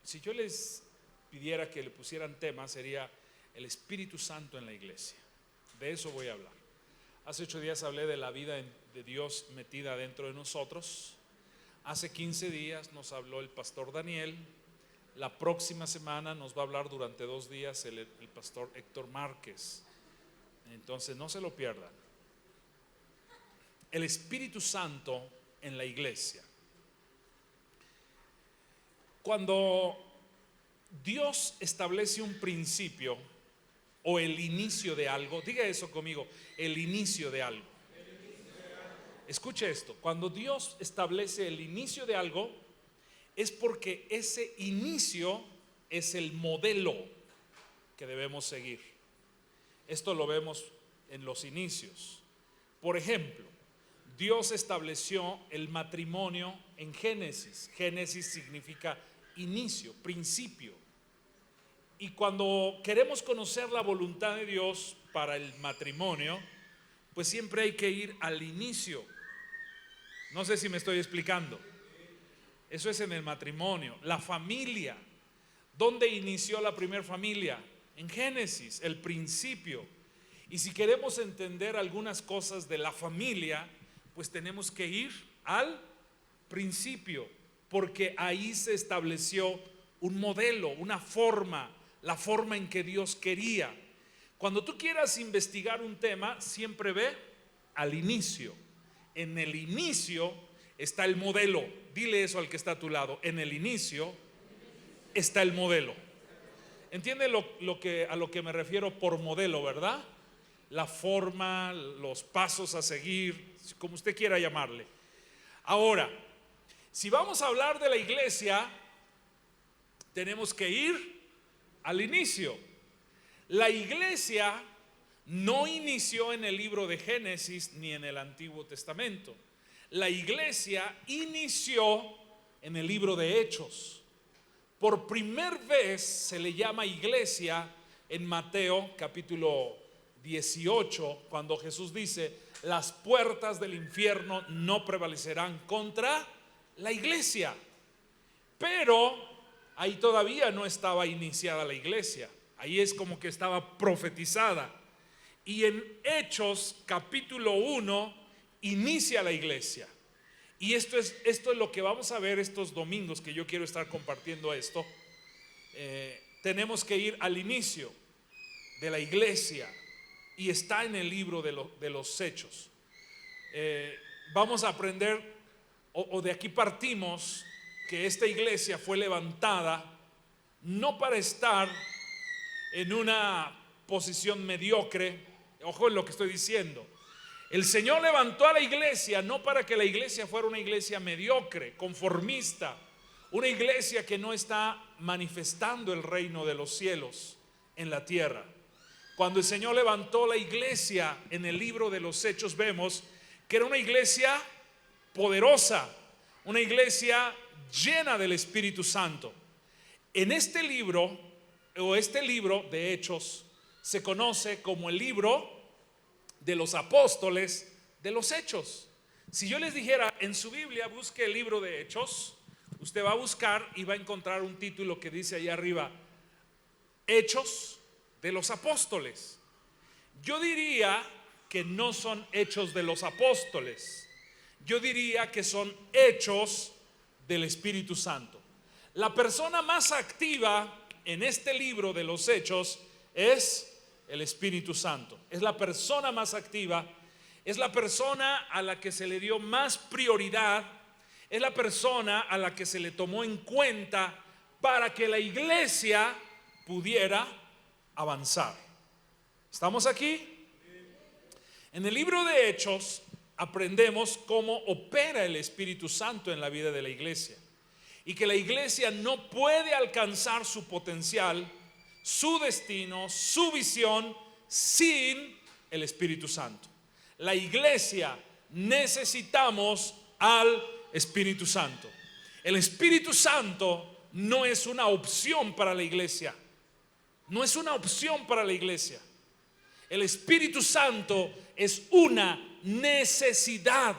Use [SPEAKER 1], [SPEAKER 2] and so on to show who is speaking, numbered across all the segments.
[SPEAKER 1] Si yo les pidiera que le pusieran tema, sería el Espíritu Santo en la iglesia. De eso voy a hablar. Hace 8 días hablé de la vida de Dios metida dentro de nosotros. Hace 15 días nos habló el pastor Daniel. La próxima semana nos va a hablar durante 2 días el pastor Héctor Márquez. Entonces no se lo pierdan. El Espíritu Santo en la iglesia. Cuando Dios establece un principio o el inicio de algo, diga eso conmigo, el inicio de algo. Escuche esto, cuando Dios establece el inicio de algo, es porque ese inicio es el modelo que debemos seguir. Esto lo vemos en los inicios. Por ejemplo, Dios estableció el matrimonio en Génesis. Génesis significa inicio, principio. Y cuando queremos conocer la voluntad de Dios para el matrimonio, pues siempre hay que ir al inicio. No sé si me estoy explicando. Eso es en el matrimonio. La familia. ¿Dónde inició la primera familia? En Génesis, el principio. Y si queremos entender algunas cosas de la familia, pues tenemos que ir al principio, porque ahí se estableció un modelo, una forma, la forma en que Dios quería. Cuando tú quieras investigar un tema, siempre ve al inicio. En el inicio está el modelo. Dile eso al que está a tu lado. En el inicio está el modelo. ¿Entiende a lo que me refiero por modelo, verdad? La forma, los pasos a seguir, como usted quiera llamarle. Ahora, si vamos a hablar de la iglesia, tenemos que ir al inicio. La iglesia no inició en el libro de Génesis ni en el Antiguo Testamento. La iglesia inició en el libro de Hechos. Por primera vez se le llama iglesia en Mateo capítulo 18, cuando Jesús dice: las puertas del infierno no prevalecerán contra la iglesia. Pero ahí todavía no estaba iniciada la iglesia. Ahí es como que estaba profetizada. Y en Hechos capítulo 1 inicia la iglesia. Y esto es lo que vamos a ver estos domingos que yo quiero estar compartiendo esto. Tenemos que ir al inicio de la iglesia. Y está en el libro de los Hechos. Vamos a aprender, o de aquí partimos, que esta iglesia fue levantada no para estar en una posición mediocre. Ojo en lo que estoy diciendo. El Señor levantó a la iglesia no para que la iglesia fuera una iglesia mediocre, conformista, una iglesia que no está manifestando el reino de los cielos en la tierra. Cuando el Señor levantó la iglesia en el libro de los Hechos, vemos que era una iglesia poderosa, una iglesia llena del Espíritu Santo. En este libro de Hechos se conoce como el libro de los apóstoles de los Hechos. Si yo les dijera en su Biblia busque el libro de Hechos, usted va a buscar y va a encontrar un título que dice allá arriba: Hechos de los apóstoles. Yo diría que no son hechos de los apóstoles, yo diría que son hechos del Espíritu Santo. La persona más activa en este libro de los Hechos es el Espíritu Santo. Es la persona más activa, es la persona a la que se le dio más prioridad, es la persona a la que se le tomó en cuenta para que la iglesia pudiera avanzar. ¿Estamos aquí? En el libro de Hechos aprendemos cómo opera el Espíritu Santo en la vida de la iglesia, y que la iglesia no puede alcanzar su potencial, su destino, su visión sin el Espíritu Santo. La iglesia necesitamos al Espíritu Santo. El Espíritu Santo no es una opción para la iglesia. No es una opción para la iglesia. El Espíritu Santo es una necesidad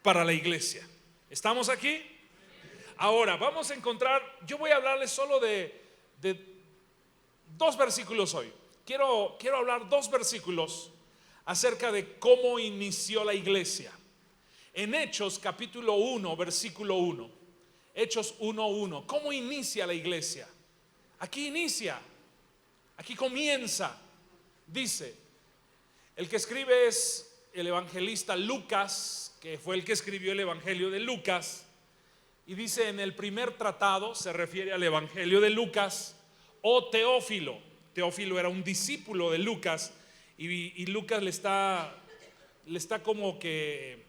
[SPEAKER 1] para la iglesia. ¿Estamos aquí? Ahora vamos a encontrar, yo voy a hablarles solo de dos versículos hoy. Quiero hablar dos versículos acerca de cómo inició la iglesia. En Hechos capítulo 1, versículo 1. Hechos 1:1. ¿Cómo inicia la iglesia? Aquí inicia, aquí comienza. Dice, el que escribe es el evangelista Lucas, que fue el que escribió el evangelio de Lucas. Y dice, en el primer tratado, se refiere al evangelio de Lucas, o Teófilo. Teófilo era un discípulo de Lucas, y Lucas le está como que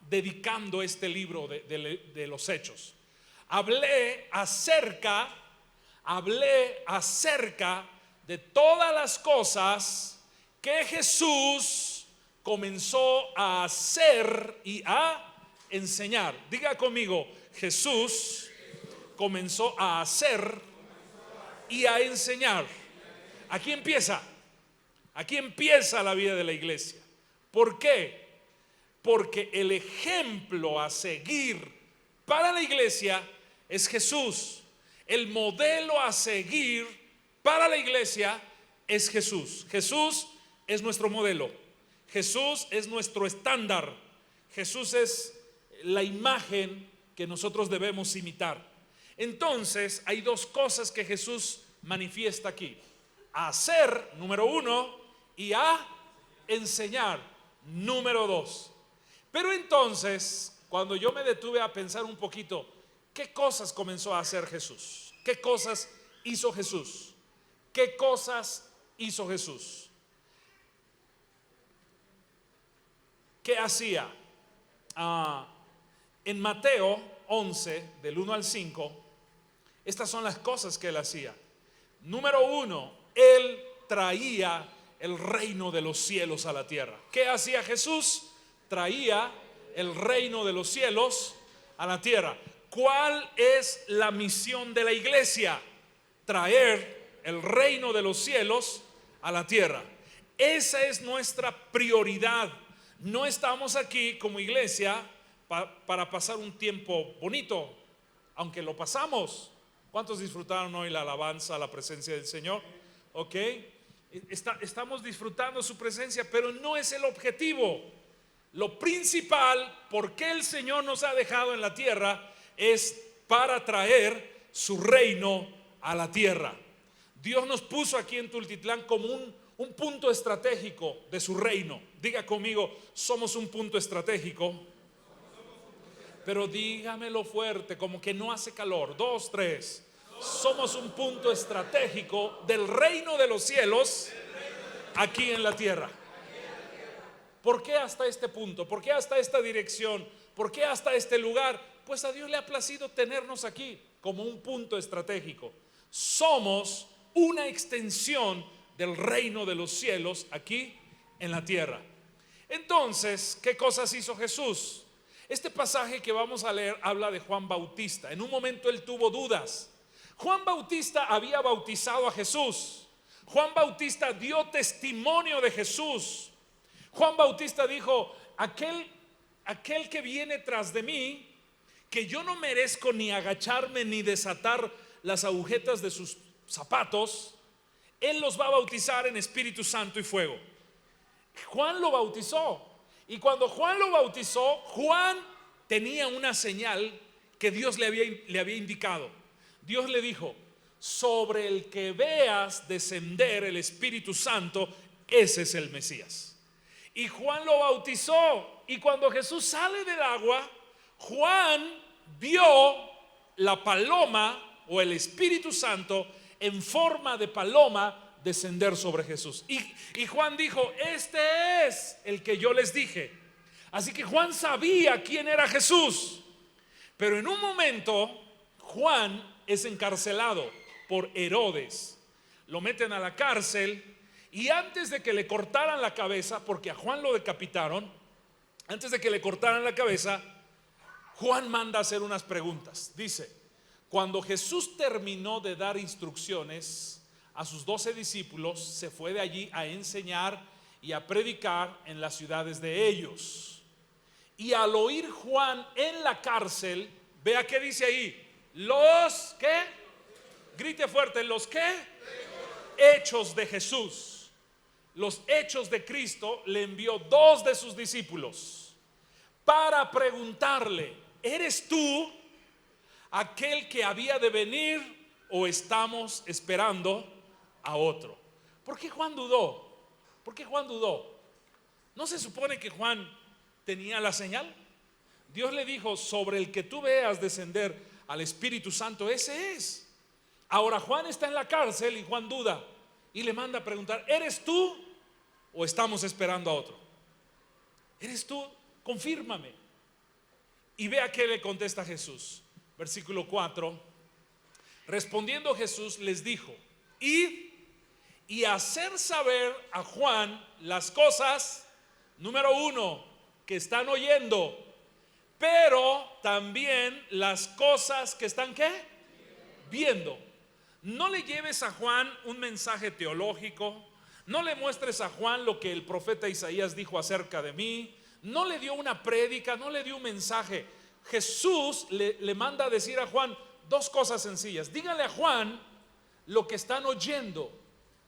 [SPEAKER 1] dedicando este libro de los Hechos. Hablé acerca de todas las cosas que Jesús comenzó a hacer y a enseñar. Diga conmigo, Jesús comenzó a hacer y a enseñar. Aquí empieza la vida de la iglesia. ¿Por qué? Porque el ejemplo a seguir para la iglesia es Jesús. El modelo a seguir para la iglesia es Jesús. Jesús es nuestro modelo. Jesús es nuestro estándar. Jesús es la imagen que nosotros debemos imitar. Entonces hay dos cosas que Jesús manifiesta aquí: a hacer, número 1, y a enseñar, número 2. Pero entonces, cuando yo me detuve a pensar un poquito, ¿qué cosas comenzó a hacer Jesús? ¿Qué cosas hizo Jesús? ¿Qué cosas hizo Jesús? ¿Qué hacía? En Mateo 11, del 1 al 5, estas son las cosas que él hacía. Número 1, él traía el reino de los cielos a la tierra. ¿Qué hacía Jesús? Traía el reino de los cielos a la tierra. ¿Cuál es la misión de la iglesia? Traer el reino de los cielos a la tierra. Esa es nuestra prioridad. No estamos aquí como iglesia para pasar un tiempo bonito, aunque lo pasamos. ¿Cuántos disfrutaron hoy la alabanza, la presencia del Señor? Ok, estamos disfrutando su presencia, pero no es el objetivo. Lo principal, por qué el Señor nos ha dejado en la tierra, es para traer su reino a la tierra. Dios nos puso aquí en Tultitlán como un punto estratégico de su reino. Diga conmigo, somos un punto estratégico. Pero dígamelo fuerte, como que no hace calor. 2, 3. Somos un punto estratégico del reino de los cielos aquí en la tierra. ¿Por qué hasta este punto? ¿Por qué hasta esta dirección? ¿Por qué hasta este lugar? Pues a Dios le ha placido tenernos aquí como un punto estratégico. Somos una extensión del reino de los cielos aquí en la tierra. Entonces, ¿qué cosas hizo Jesús? Este pasaje que vamos a leer habla de Juan Bautista. En un momento él tuvo dudas. Juan Bautista había bautizado a Jesús. Juan Bautista dio testimonio de Jesús. Juan Bautista dijo, aquel que viene tras de mí, que yo no merezco ni agacharme ni desatar las agujetas de sus zapatos, él los va a bautizar en Espíritu Santo y fuego. Juan lo bautizó. Y cuando Juan lo bautizó, Juan tenía una señal que Dios le había indicado. Dios le dijo, sobre el que veas descender el Espíritu Santo, ese es el Mesías. Y Juan lo bautizó. Y cuando Jesús sale del agua, Juan vio la paloma o el Espíritu Santo en forma de paloma descender sobre Jesús. Y Juan dijo, este es el que yo les dije. Así que Juan sabía quién era Jesús. Pero en un momento Juan es encarcelado por Herodes. Lo meten a la cárcel y antes de que le cortaran la cabeza, porque a Juan lo decapitaron, antes de que le cortaran la cabeza, Juan manda a hacer unas preguntas. Dice, cuando Jesús terminó de dar instrucciones a sus 12 discípulos, se fue de allí a enseñar y a predicar en las ciudades de ellos. Y al oír Juan en la cárcel Vea qué dice ahí. Los que, grite fuerte, los que hechos de Jesús, los hechos de Cristo. Le envió dos de sus discípulos para preguntarle: ¿eres tú aquel que había de venir o estamos esperando a otro? ¿Por qué Juan dudó? ¿Por qué Juan dudó? ¿No se supone que Juan tenía la señal? Dios le dijo: sobre el que tú veas descender al Espíritu Santo, ese es. Ahora Juan está en la cárcel y Juan duda y le manda a preguntar: ¿eres tú o estamos esperando a otro? ¿Eres tú? Confírmame. Y vea qué le contesta Jesús. Versículo 4. Respondiendo Jesús les dijo: id y hacer saber a Juan las cosas, número 1, que están oyendo, pero también las cosas que están ¿qué? Viendo. No le lleves a Juan un mensaje teológico, no le muestres a Juan lo que el profeta Isaías dijo acerca de mí, no le dio una prédica, no le dio un mensaje. Jesús le manda a decir a Juan dos cosas sencillas: díganle a Juan lo que están oyendo,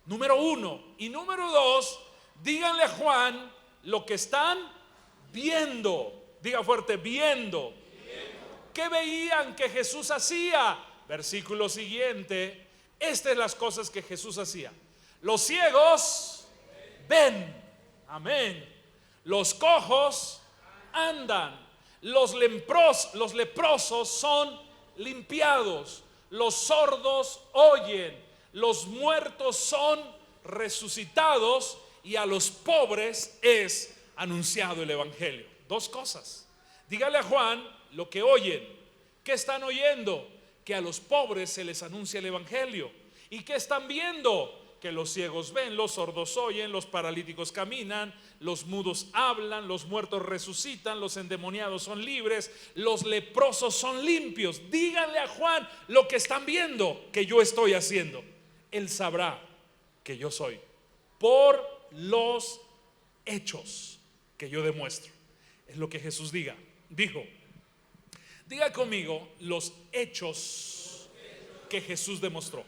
[SPEAKER 1] número 1, y número 2, díganle a Juan lo que están viendo. Diga fuerte: viendo. ¿Qué veían que Jesús hacía? Versículo siguiente. Estas son las cosas que Jesús hacía: los ciegos ven, amén. Los cojos andan, los leprosos son limpiados, los sordos oyen, los muertos son resucitados, y a los pobres es anunciado el evangelio. Dos cosas. Dígale a Juan lo que oyen. ¿Qué están oyendo? Que a los pobres se les anuncia el evangelio. ¿Y qué están viendo? Que los ciegos ven, los sordos oyen, los paralíticos caminan, los mudos hablan, los muertos resucitan, los endemoniados son libres, los leprosos son limpios. Díganle a Juan lo que están viendo que yo estoy haciendo. Él sabrá que yo soy por los hechos que yo demuestro. Es lo que Jesús dijo. Diga conmigo: los hechos que Jesús demostró.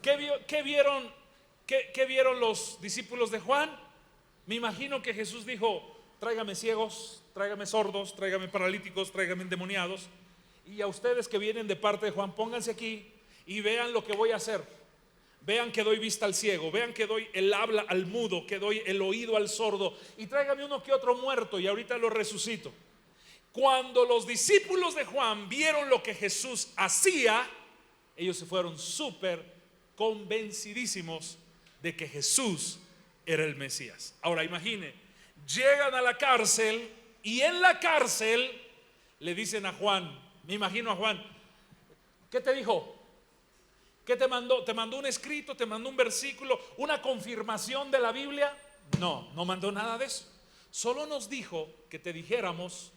[SPEAKER 1] ¿Qué vieron los discípulos de Juan? Me imagino que Jesús dijo: tráigame ciegos, tráigame sordos, tráigame paralíticos, tráigame endemoniados. Y a ustedes que vienen de parte de Juan, pónganse aquí y vean lo que voy a hacer. Vean que doy vista al ciego, vean que doy el habla al mudo, que doy el oído al sordo, y tráigame uno que otro muerto y ahorita lo resucito. Cuando los discípulos de Juan vieron lo que Jesús hacía, ellos se fueron súper convencidísimos de que Jesús era el Mesías. Ahora imagine, llegan a la cárcel y en la cárcel le dicen a Juan, me imagino a Juan: ¿qué te dijo? ¿Qué te mandó? ¿Te mandó un escrito? ¿Te mandó un versículo? ¿Una confirmación de la Biblia? No mandó nada de eso. Solo nos dijo que te dijéramos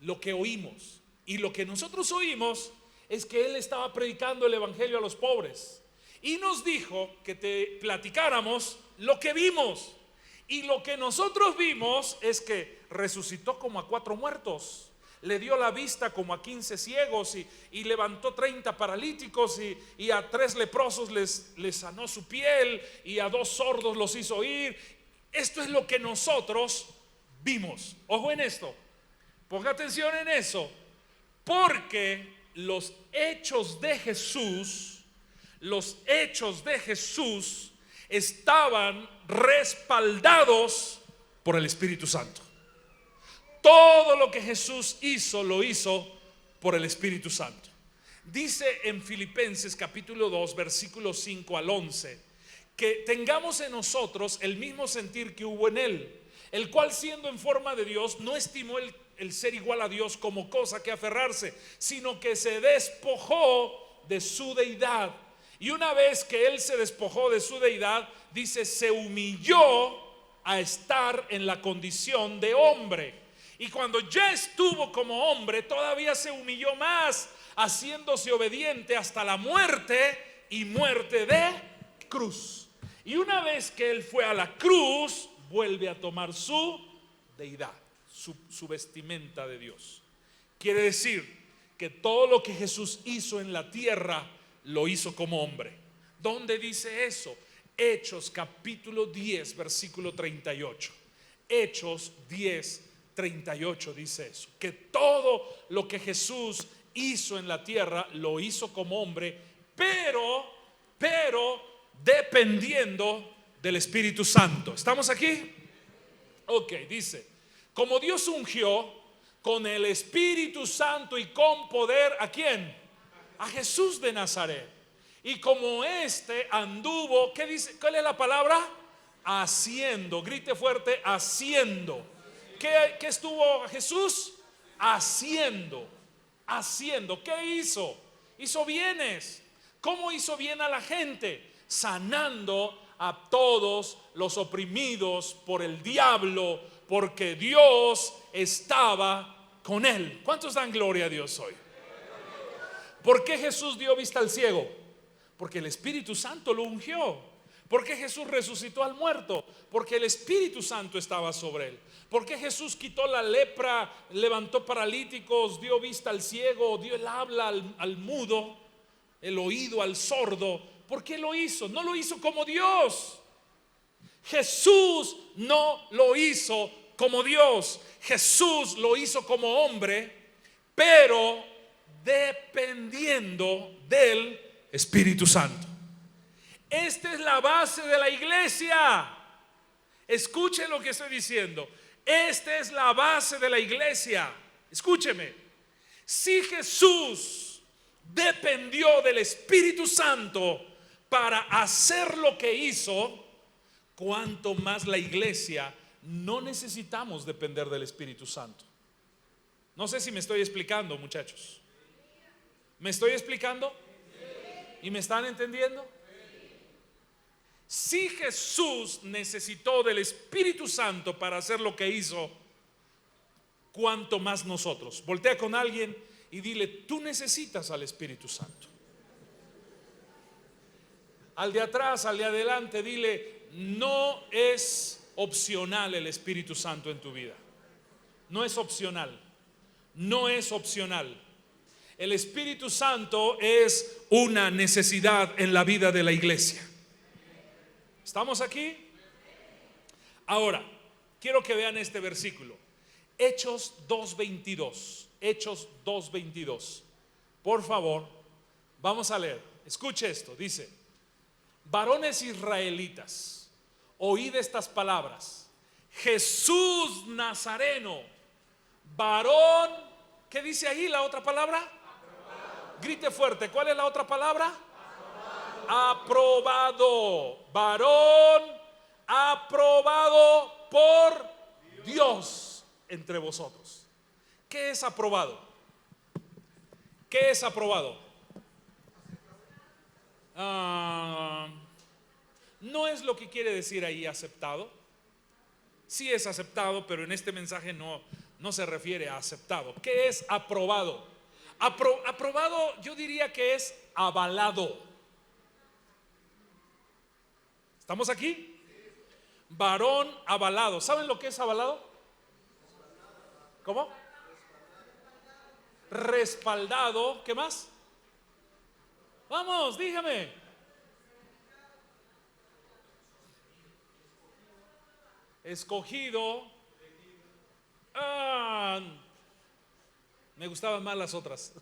[SPEAKER 1] lo que oímos. Y lo que nosotros oímos es que Él estaba predicando el evangelio a los pobres. Y nos dijo que te platicáramos lo que vimos. Y lo que nosotros vimos es que resucitó como a 4 muertos, le dio la vista como a 15 ciegos, y levantó 30 paralíticos, y a 3 leprosos les sanó su piel, y a 2 sordos los hizo oír. Esto es lo que nosotros vimos. Ojo en esto, ponga atención en eso, porque los hechos de Jesús estaban respaldados por el Espíritu Santo. Todo lo que Jesús hizo, lo hizo por el Espíritu Santo. Dice en Filipenses capítulo 2 versículos 5 al 11 que tengamos en nosotros el mismo sentir que hubo en Él, el cual, siendo en forma de Dios, no estimó el ser igual a Dios como cosa que aferrarse, sino que se despojó de su deidad. Y una vez que Él se despojó de su deidad, dice, se humilló a estar en la condición de hombre. Y cuando ya estuvo como hombre, todavía se humilló más, haciéndose obediente hasta la muerte, y muerte de cruz. Y una vez que Él fue a la cruz, vuelve a tomar su deidad, su vestimenta de Dios. Quiere decir que todo lo que Jesús hizo en la tierra lo hizo como hombre. ¿Dónde dice eso? Hechos capítulo 10 versículo 38. Hechos 10 38 dice eso, que todo lo que Jesús hizo en la tierra lo hizo como hombre, pero dependiendo del Espíritu Santo. ¿Estamos aquí? Ok, dice, como Dios ungió con el Espíritu Santo y con poder, ¿a quién? A Jesús de Nazaret. Y como éste anduvo, ¿qué dice? ¿Cuál es la palabra? Haciendo, grite fuerte, haciendo. ¿Qué estuvo Jesús? Haciendo. ¿Qué hizo? Hizo bienes. ¿Cómo hizo bien a la gente? Sanando a todos los oprimidos por el diablo, porque Dios estaba con él. ¿Cuántos dan gloria a Dios hoy? ¿Por qué Jesús dio vista al ciego? Porque el Espíritu Santo lo ungió. ¿Por qué Jesús resucitó al muerto? Porque el Espíritu Santo estaba sobre él. ¿Por qué Jesús quitó la lepra, levantó paralíticos, dio vista al ciego, dio el habla al mudo, el oído al sordo? ¿Por qué lo hizo? No lo hizo como Dios. Jesús no lo hizo como Dios. Jesús lo hizo como hombre, pero dependiendo del Espíritu Santo. Esta es la base de la iglesia. Escuche lo que estoy diciendo. Esta es la base de la iglesia. Escúcheme. Si Jesús dependió del Espíritu Santo para hacer lo que hizo, cuanto más la iglesia no necesitamos depender del Espíritu Santo. No sé si me estoy explicando, muchachos. ¿Me estoy explicando? ¿Y me están entendiendo? Si Jesús necesitó del Espíritu Santo para hacer lo que hizo, cuanto más nosotros. Voltea con alguien y dile: tú necesitas al Espíritu Santo. Al de atrás, al de adelante, dile: no es opcional el Espíritu Santo en tu vida. No es opcional. No es opcional. El Espíritu Santo es una necesidad en la vida de la iglesia. ¿Estamos aquí? Ahora, quiero que vean este versículo. Hechos 2:22. Hechos 2:22. Por favor, vamos a leer. Escuche esto. Dice: varones israelitas, oíd estas palabras. Jesús Nazareno, varón, ¿qué dice ahí la otra palabra? Aprobado. Grite fuerte, ¿cuál es la otra palabra? Aprobado. Varón aprobado por Dios entre vosotros. ¿Qué es aprobado? ¿Qué es aprobado? No es lo que quiere decir ahí aceptado. Sí es aceptado, pero en este mensaje no se refiere a aceptado. ¿Qué es aprobado? Aprobado, yo diría que es avalado. ¿Estamos aquí? Varón avalado. ¿Saben lo que es avalado? ¿Cómo? Respaldado. ¿Qué más? Vamos, dígame. Escogido. Me gustaban más las otras.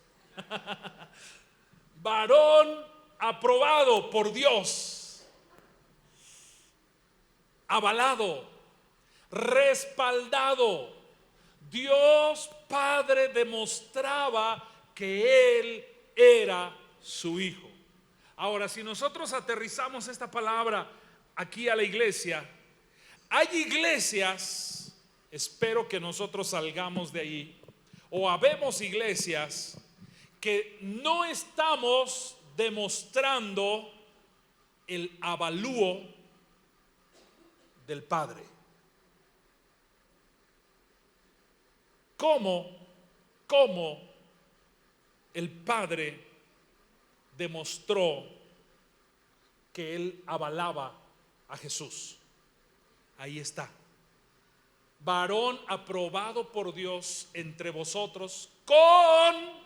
[SPEAKER 1] Varón aprobado por Dios. Avalado, respaldado. Dios Padre demostraba que Él era su Hijo. Ahora, si nosotros aterrizamos esta palabra aquí a la iglesia, hay iglesias, espero que nosotros salgamos de ahí, o habemos iglesias que no estamos demostrando el avalúo del Padre. ¿Cómo el Padre demostró que Él avalaba a Jesús? Ahí está. varón aprobado por Dios entre vosotros con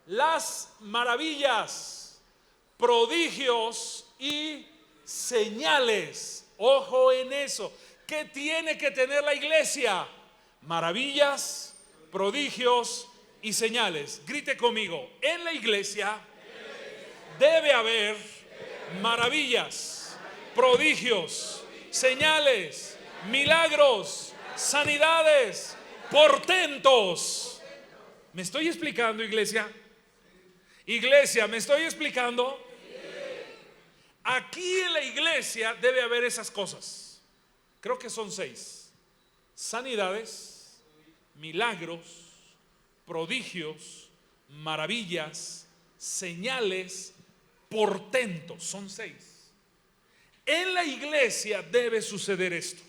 [SPEAKER 1] las maravillas, prodigios y señales. Ojo en eso. ¿Qué tiene que tener la iglesia? Maravillas, prodigios y señales. Grite conmigo: en la iglesia debe haber maravillas, prodigios, señales, milagros, sanidades, portentos. ¿Me estoy explicando, iglesia? Iglesia, ¿me estoy explicando? Aquí en la iglesia debe haber esas cosas. Creo que son 6: sanidades, milagros, prodigios, maravillas, señales, portentos. Son 6. En la iglesia debe suceder esto.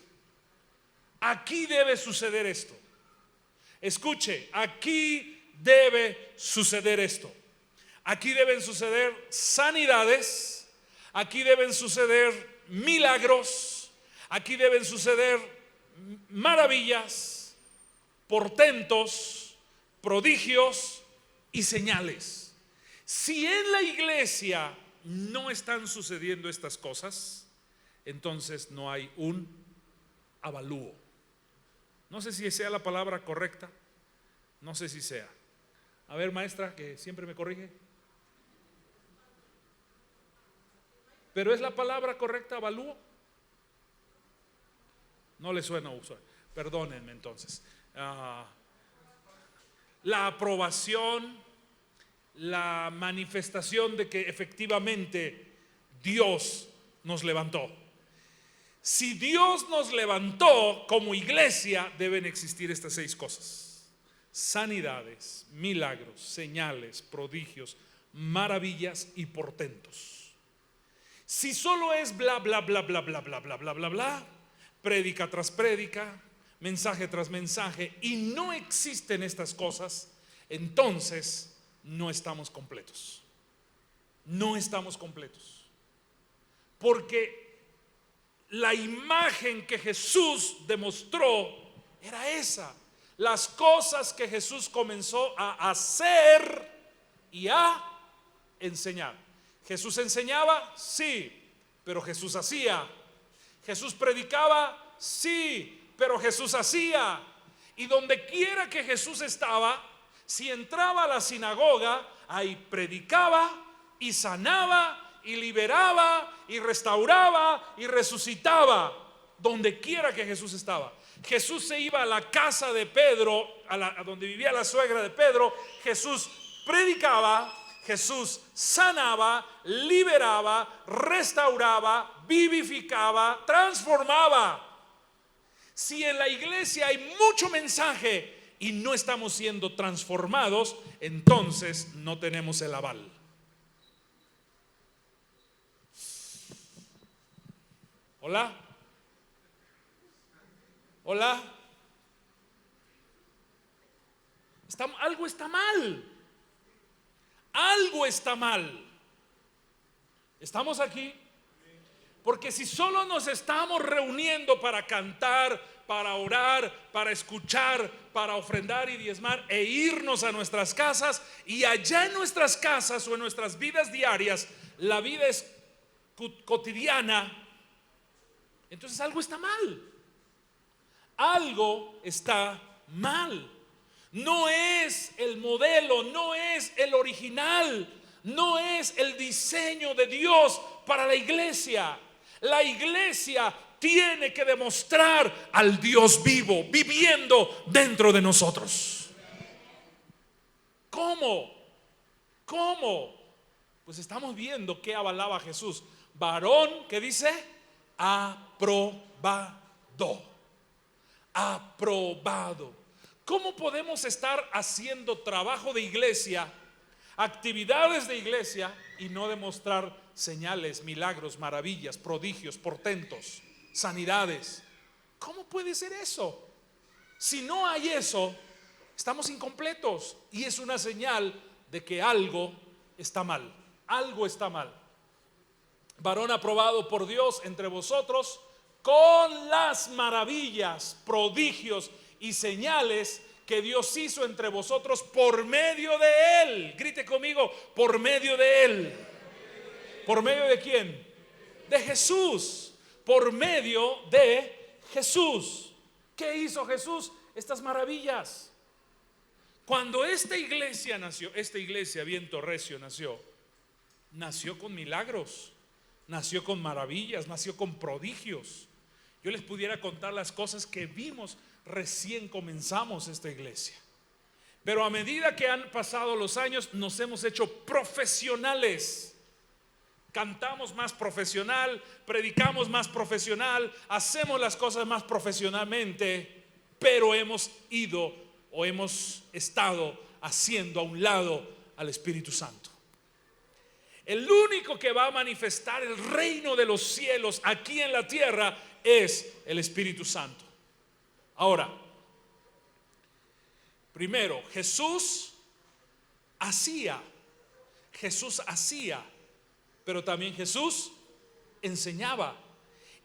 [SPEAKER 1] Aquí debe suceder esto. Escuche, aquí debe suceder esto. Aquí deben suceder sanidades, aquí deben suceder milagros, aquí deben suceder maravillas, portentos, prodigios y señales. Si en la iglesia no están sucediendo estas cosas, entonces no hay un avalúo. No sé si sea la palabra correcta, no sé si sea. A ver, maestra, que siempre me corrige. ¿Pero es la palabra correcta, avalúo? No le suena usual. Perdónenme entonces. La aprobación, la manifestación de que efectivamente Dios nos levantó. Si Dios nos levantó como iglesia, deben existir estas 6 cosas: sanidades, milagros, señales, prodigios, maravillas y portentos. Si solo es bla, bla, bla, bla, bla, bla, bla, bla, bla, bla, prédica tras prédica, mensaje tras mensaje, y no existen estas cosas, entonces no estamos completos. No estamos completos. Porque la imagen que Jesús demostró era esa. Las cosas que Jesús comenzó a hacer y a enseñar. Jesús enseñaba, sí, pero Jesús hacía. Jesús predicaba, sí, pero Jesús hacía. Y donde quiera que Jesús estaba, si entraba a la sinagoga, ahí predicaba y sanaba y liberaba y restauraba y resucitaba. Donde quiera que Jesús estaba. Jesús se iba a la casa de Pedro, a donde vivía la suegra de Pedro. Jesús predicaba, Jesús sanaba, liberaba, restauraba, vivificaba, transformaba. Si en la iglesia hay mucho mensaje y no estamos siendo transformados, entonces no tenemos el aval. Hola. Hola. Algo está mal. Algo está mal. ¿Estamos aquí? Porque si solo nos estamos reuniendo para cantar, para orar, para escuchar, para ofrendar y diezmar e irnos a nuestras casas, y allá en nuestras casas o en nuestras vidas diarias la vida es cotidiana, entonces algo está mal. Algo está mal. No es el modelo, no es el original, no es el diseño de Dios para la iglesia. La iglesia tiene que demostrar al Dios vivo, viviendo dentro de nosotros. ¿Cómo? ¿Cómo? Pues estamos viendo que avalaba Jesús. Varón, ¿qué dice? Aprobado. Aprobado. ¿Cómo podemos estar haciendo trabajo de iglesia, actividades de iglesia, y no demostrar señales, milagros, maravillas, prodigios, portentos, sanidades? ¿Cómo puede ser eso? Si no hay eso, estamos incompletos, y es una señal de que algo está mal. Algo está mal. Varón aprobado por Dios entre vosotros con las maravillas, prodigios y señales que Dios hizo entre vosotros por medio de Él. Grite conmigo, por medio de Él. ¿Por medio de quién? De Jesús. Por medio de Jesús. ¿Qué hizo Jesús? Estas maravillas. Cuando esta iglesia nació, esta iglesia Viento Recio nació con milagros, nació con maravillas, nació con prodigios. Yo les pudiera contar las cosas que vimos recién comenzamos esta iglesia. Pero a medida que han pasado los años, nos hemos hecho profesionales. Cantamos más profesional, predicamos más profesional, hacemos las cosas más profesionalmente, pero hemos ido o hemos estado haciendo a un lado al Espíritu Santo. El único que va a manifestar el reino de los cielos aquí en la tierra es el Espíritu Santo. Ahora, primero, Jesús hacía, pero también Jesús enseñaba.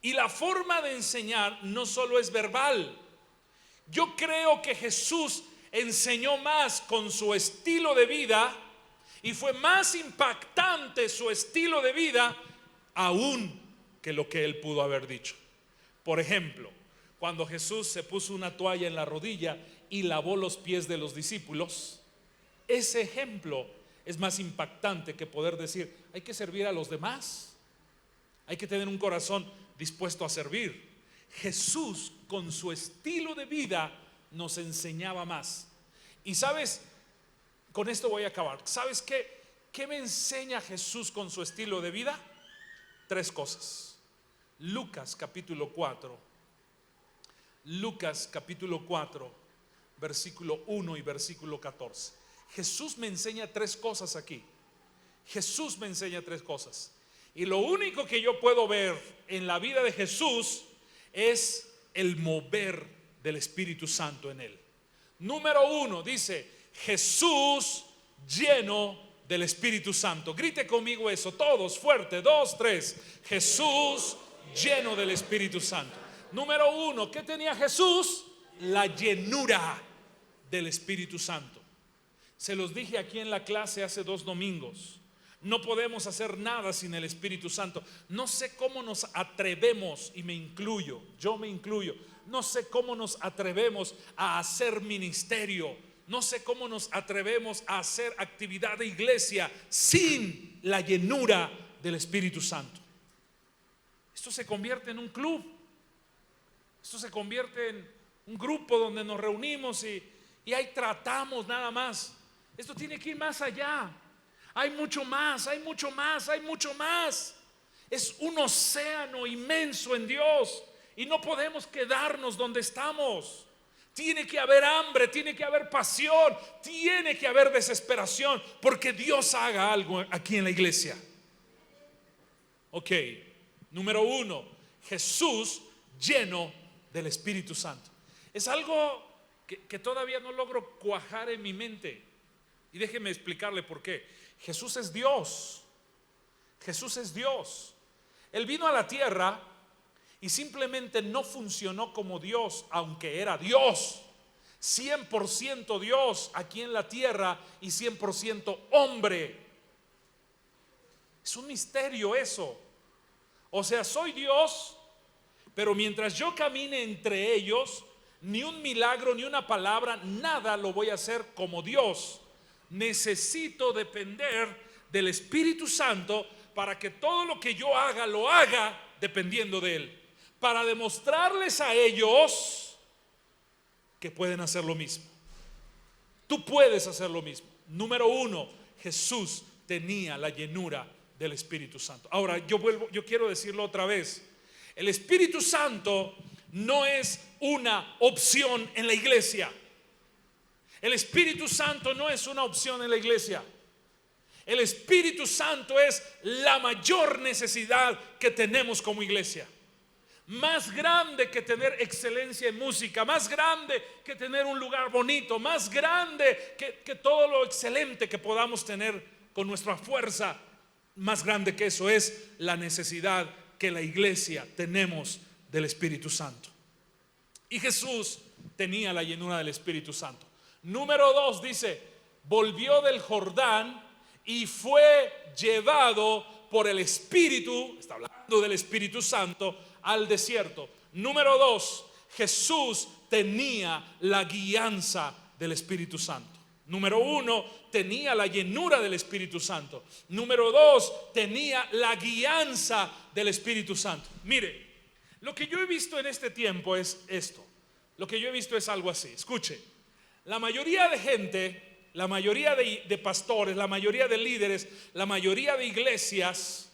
[SPEAKER 1] Y la forma de enseñar no solo es verbal. Yo creo que Jesús enseñó más con su estilo de vida y fue más impactante su estilo de vida aún que lo que él pudo haber dicho. Por ejemplo, cuando Jesús se puso una toalla en la rodilla y lavó los pies de los discípulos, ese ejemplo es más impactante que poder decir, hay que servir a los demás, hay que tener un corazón dispuesto a servir. Jesús con su estilo de vida nos enseñaba más. Y sabes, con esto voy a acabar. ¿Sabes qué me enseña Jesús con su estilo de vida? 3 cosas. Lucas capítulo 4, versículo 1 y versículo 14. Jesús me enseña 3 cosas aquí. Jesús me enseña 3 cosas. Y lo único que yo puedo ver en la vida de Jesús es el mover del Espíritu Santo en él. Número 1 dice, Jesús lleno del Espíritu Santo. Grite conmigo eso, todos, fuerte, 2, 3. Jesús lleno del Espíritu Santo. Número 1, ¿qué tenía Jesús? La llenura del Espíritu Santo. Se los dije aquí en la clase hace 2 domingos. No podemos hacer nada sin el Espíritu Santo. No sé cómo nos atrevemos, y me incluyo, yo me incluyo, no sé cómo nos atrevemos a hacer ministerio, no sé cómo nos atrevemos a hacer actividad de iglesia sin la llenura del Espíritu Santo. Esto se convierte en un club, esto se convierte en un grupo donde nos reunimos y ahí tratamos nada más. Esto tiene que ir más allá. Hay mucho más, hay mucho más, hay mucho más. Es un océano inmenso en Dios y no podemos quedarnos donde estamos. Tiene que haber hambre, tiene que haber pasión, tiene que haber desesperación porque Dios haga algo aquí en la iglesia. Ok, número 1, Jesús lleno del Espíritu Santo. Es algo que todavía no logro cuajar en mi mente. Y déjeme explicarle por qué. Jesús es Dios. Jesús es Dios. Él vino a la tierra y simplemente no funcionó como Dios, aunque era Dios. 100% Dios aquí en la tierra y 100% hombre. Es un misterio eso. O sea, soy Dios, pero mientras yo camine entre ellos, ni un milagro, ni una palabra, nada lo voy a hacer como Dios. Necesito depender del Espíritu Santo para que todo lo que yo haga, lo haga dependiendo de Él, para demostrarles a ellos que pueden hacer lo mismo. Tú puedes hacer lo mismo. Número 1, Jesús tenía la llenura del Espíritu Santo. Ahora yo quiero decirlo otra vez. El Espíritu Santo no es una opción en la iglesia. El Espíritu Santo no es una opción en la iglesia. El Espíritu Santo es la mayor necesidad que tenemos como iglesia. Más grande que tener excelencia en música, más grande que tener un lugar bonito, más grande que todo lo excelente que podamos tener con nuestra fuerza, más grande que eso es la necesidad que la iglesia tenemos del Espíritu Santo. Y Jesús tenía la llenura del Espíritu Santo. Número 2 dice, volvió del Jordán y fue llevado por el Espíritu, está hablando del Espíritu Santo, al desierto. Número 2, Jesús tenía la guianza del Espíritu Santo. Número 1, tenía la llenura del Espíritu Santo. Número 2, tenía la guianza del Espíritu Santo. Mire, lo que yo he visto en este tiempo es esto. Lo que yo he visto es algo así. Escuche, la mayoría de gente, la mayoría de pastores, la mayoría de líderes, la mayoría de iglesias,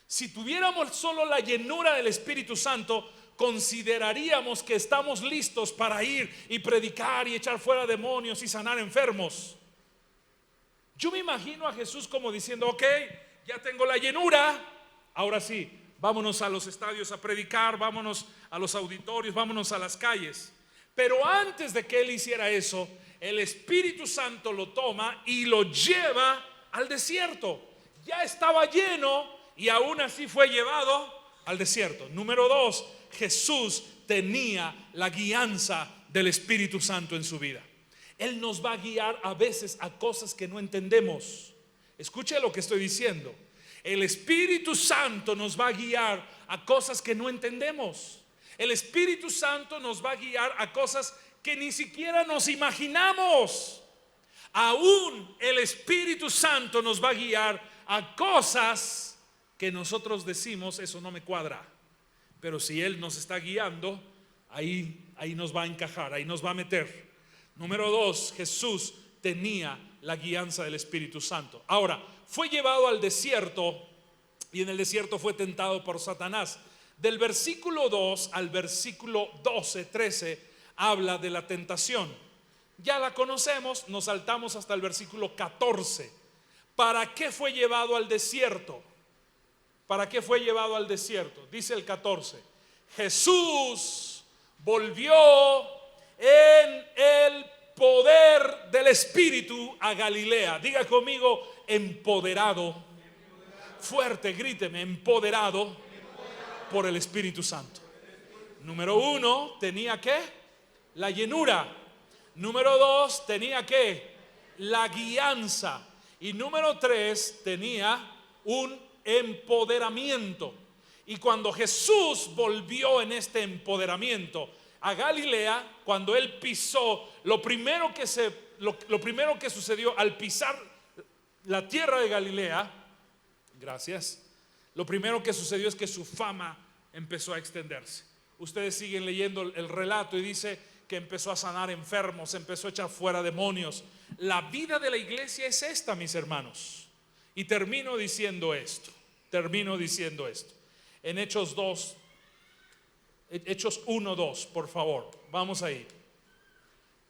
[SPEAKER 1] si tuviéramos solo la llenura del Espíritu Santo, consideraríamos que estamos listos para ir y predicar y echar fuera demonios y sanar enfermos. Yo me imagino a Jesús como diciendo, ok, ya tengo la llenura, ahora sí, vámonos a los estadios a predicar, vámonos a los auditorios, vámonos a las calles. Pero antes de que él hiciera eso, el Espíritu Santo lo toma y lo lleva al desierto. Ya estaba lleno y aún así fue llevado al desierto. Número 2, Jesús tenía la guianza del Espíritu Santo en su vida. Él nos va a guiar a veces a cosas que no entendemos. Escuche lo que estoy diciendo. El Espíritu Santo nos va a guiar a cosas que no entendemos. El Espíritu Santo nos va a guiar a cosas que ni siquiera nos imaginamos. Aún el Espíritu Santo nos va a guiar a cosas que nosotros decimos, eso no me cuadra. Pero si Él nos está guiando, ahí nos va a encajar, ahí nos va a meter. Número 2, Jesús tenía la guianza del Espíritu Santo. Ahora, fue llevado al desierto y en el desierto fue tentado por Satanás. Del versículo 2 al versículo 12, 13, habla de la tentación. Ya la conocemos, nos saltamos hasta el versículo 14. ¿Para qué fue llevado al desierto? ¿Para qué fue llevado al desierto? Dice el 14, Jesús volvió en el poder del Espíritu a Galilea. Diga conmigo, empoderado. Fuerte, gríteme, empoderado por el Espíritu Santo. Número 1, tenía ¿qué? La llenura. Número 2, tenía ¿qué? La guianza. Y número 3, tenía un empoderamiento. Y cuando Jesús volvió en este empoderamiento a Galilea, cuando él pisó, lo primero que sucedió al pisar la tierra de Galilea, gracias, lo primero que sucedió es que su fama empezó a extenderse. Ustedes siguen leyendo el relato y dice que empezó a sanar enfermos, empezó a echar fuera demonios. La vida de la iglesia es esta, mis hermanos. Y termino diciendo esto. En Hechos 1:2, por favor, vamos ahí.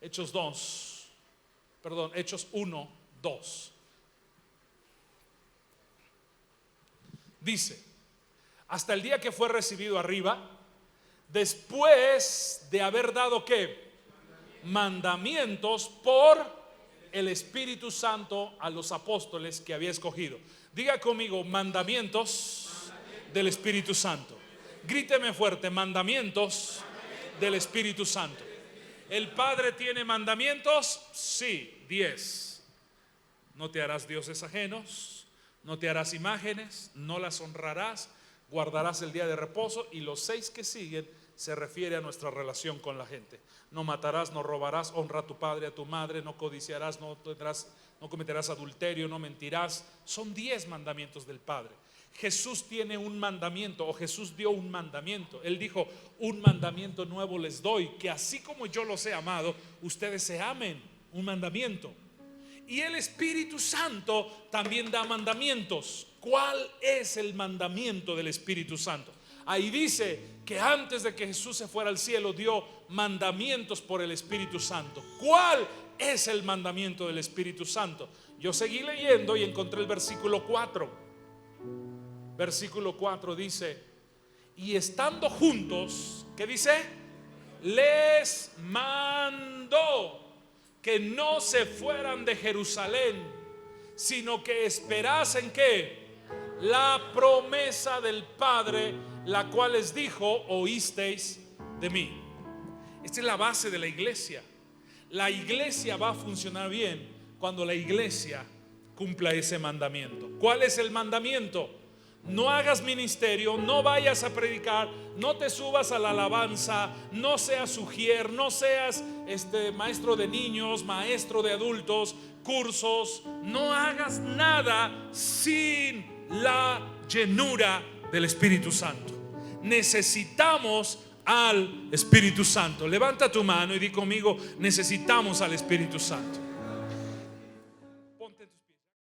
[SPEAKER 1] Hechos 1:2. Dice, hasta el día que fue recibido arriba, después de haber dado ¿qué? Mandamientos por el Espíritu Santo a los apóstoles que había escogido. Diga conmigo, mandamientos del Espíritu Santo. Gríteme fuerte, mandamientos del Espíritu Santo. ¿El Padre tiene mandamientos? Sí, 10. No te harás dioses ajenos, no te harás imágenes, no las honrarás, guardarás el día de reposo. Y los 6 que siguen se refiere a nuestra relación con la gente. No matarás, no robarás, honra a tu padre, a tu madre, no codiciarás, no cometerás adulterio, no mentirás. Son 10 mandamientos del Padre. Jesús tiene un mandamiento, o Jesús dio un mandamiento. Él dijo, un mandamiento nuevo les doy, que así como yo los he amado, ustedes se amen. Un mandamiento. Y el Espíritu Santo también da mandamientos. ¿Cuál es el mandamiento del Espíritu Santo? Ahí dice que antes de que Jesús se fuera al cielo dio mandamientos por el Espíritu Santo. ¿Cuál es el mandamiento del Espíritu Santo? Yo seguí leyendo y encontré el versículo 4. Versículo 4 dice, y estando juntos, ¿qué dice? Les mandó que no se fueran de Jerusalén, sino que esperasen ¿qué? La promesa del Padre, la cual les dijo: oísteis de mí. Esta es la base de la iglesia. La iglesia va a funcionar bien cuando la iglesia cumpla ese mandamiento. ¿Cuál es el mandamiento? No hagas ministerio, no vayas a predicar, no te subas a la alabanza, no seas ujier, no seas maestro de niños, maestro de adultos, cursos. No hagas nada sin la llenura del Espíritu Santo. Necesitamos al Espíritu Santo. Levanta tu mano y di conmigo: necesitamos al Espíritu Santo.